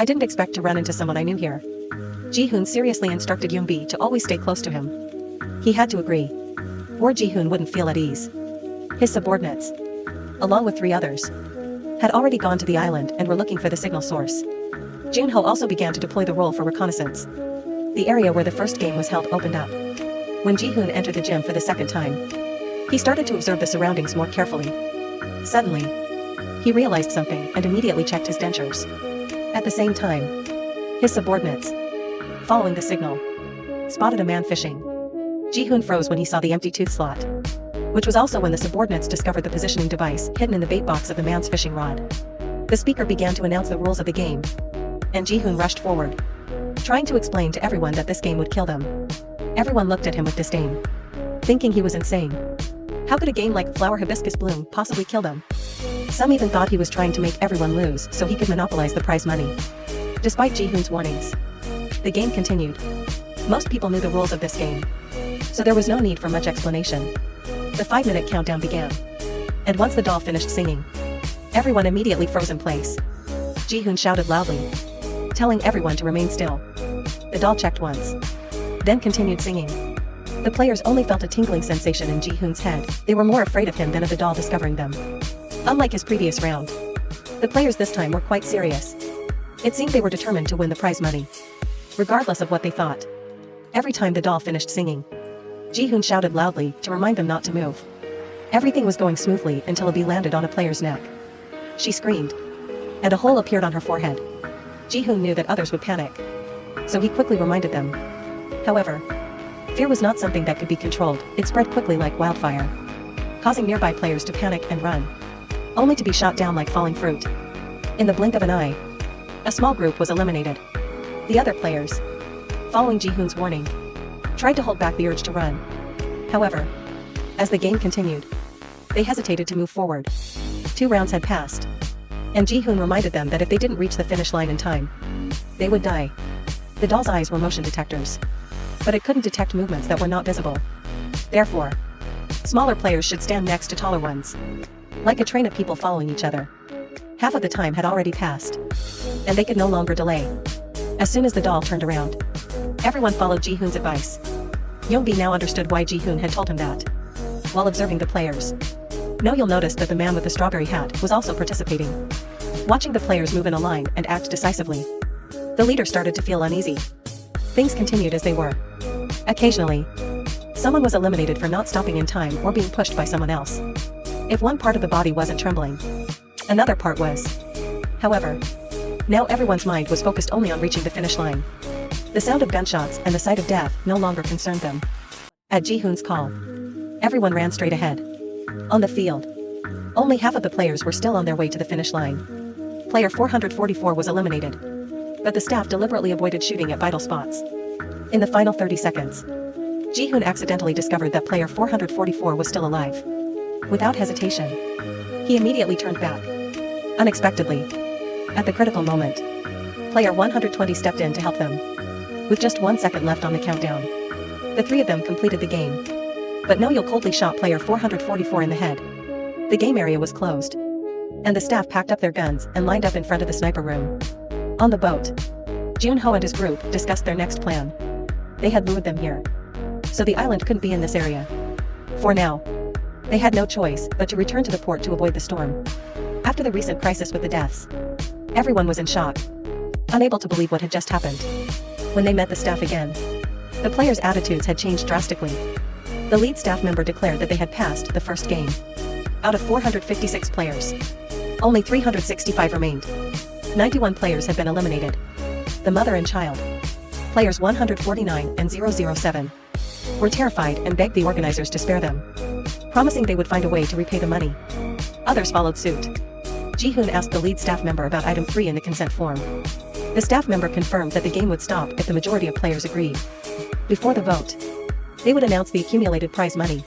I didn't expect to run into someone I knew here. Ji-hoon seriously instructed Yoonbi to always stay close to him. He had to agree, or Ji-hoon wouldn't feel at ease. His subordinates, along with 3 others, had already gone to the island and were looking for the signal source. Junho also began to deploy the role for reconnaissance. The area where the first game was held opened up. When Ji-hoon entered the gym for the second time, he started to observe the surroundings more carefully. Suddenly, he realized something and immediately checked his dentures. At the same time, his subordinates, following the signal, spotted a man fishing. Ji-hoon froze when he saw the empty tooth slot, which was also when the subordinates discovered the positioning device hidden in the bait box of the man's fishing rod. The speaker began to announce the rules of the game, and Ji-hoon rushed forward, trying to explain to everyone that this game would kill them. Everyone looked at him with disdain, thinking he was insane. How could a game like Flower Hibiscus Bloom possibly kill them? Some even thought he was trying to make everyone lose so he could monopolize the prize money. Despite Ji-hoon's warnings, the game continued. Most people knew the rules of this game, so there was no need for much explanation. The 5-minute countdown began, and once the doll finished singing, everyone immediately froze in place. Ji-hoon shouted loudly, telling everyone to remain still. The doll checked once, then continued singing. The players only felt a tingling sensation in Ji-hoon's head. They were more afraid of him than of the doll discovering them. Unlike his previous round, the players this time were quite serious. It seemed they were determined to win the prize money, regardless of what they thought. Every time the doll finished singing, Ji-hoon shouted loudly to remind them not to move. Everything was going smoothly until a bee landed on a player's neck. She screamed, and a hole appeared on her forehead. Ji-hoon knew that others would panic, so he quickly reminded them. However, fear was not something that could be controlled. It spread quickly like wildfire, causing nearby players to panic and run, only to be shot down like falling fruit. In the blink of an eye, a small group was eliminated. The other players, following Ji-hoon's warning, tried to hold back the urge to run. However, as the game continued, they hesitated to move forward. 2 rounds had passed, and Ji-hoon reminded them that if they didn't reach the finish line in time, they would die. The doll's eyes were motion detectors, but it couldn't detect movements that were not visible. Therefore, smaller players should stand next to taller ones, like a train of people following each other. Half of the time had already passed, and they could no longer delay. As soon as the doll turned around, everyone followed Ji-hoon's advice. Yoonbi now understood why Ji-hoon had told him that. While observing the players, Noyeol noticed that the man with the strawberry hat was also participating. Watching the players move in a line and act decisively, the leader started to feel uneasy. Things continued as they were. Occasionally, someone was eliminated for not stopping in time or being pushed by someone else. If one part of the body wasn't trembling, another part was. However, now everyone's mind was focused only on reaching the finish line. The sound of gunshots and the sight of death no longer concerned them. At Ji-hoon's call, everyone ran straight ahead. On the field, only half of the players were still on their way to the finish line. Player 444 was eliminated, but the staff deliberately avoided shooting at vital spots. In the final 30 seconds, Ji-hoon accidentally discovered that player 444 was still alive. Without hesitation, he immediately turned back. Unexpectedly, at the critical moment, player 120 stepped in to help them. With just 1 second left on the countdown, the 3 of them completed the game. But Noyeol coldly shot player 444 in the head. The game area was closed, and the staff packed up their guns and lined up in front of the sniper room. On the boat, Junho and his group discussed their next plan. They had lured them here, so the island couldn't be in this area. For now, they had no choice but to return to the port to avoid the storm. After the recent crisis with the deaths, everyone was in shock, unable to believe what had just happened. When they met the staff again, the players' attitudes had changed drastically. The lead staff member declared that they had passed the first game. Out of 456 players, only 365 remained. 91 players had been eliminated. The mother and child, players 149 and 007, were terrified and begged the organizers to spare them, promising they would find a way to repay the money. Others followed suit. Ji-hoon asked the lead staff member about item 3 in the consent form. The staff member confirmed that the game would stop if the majority of players agreed. Before the vote, they would announce the accumulated prize money.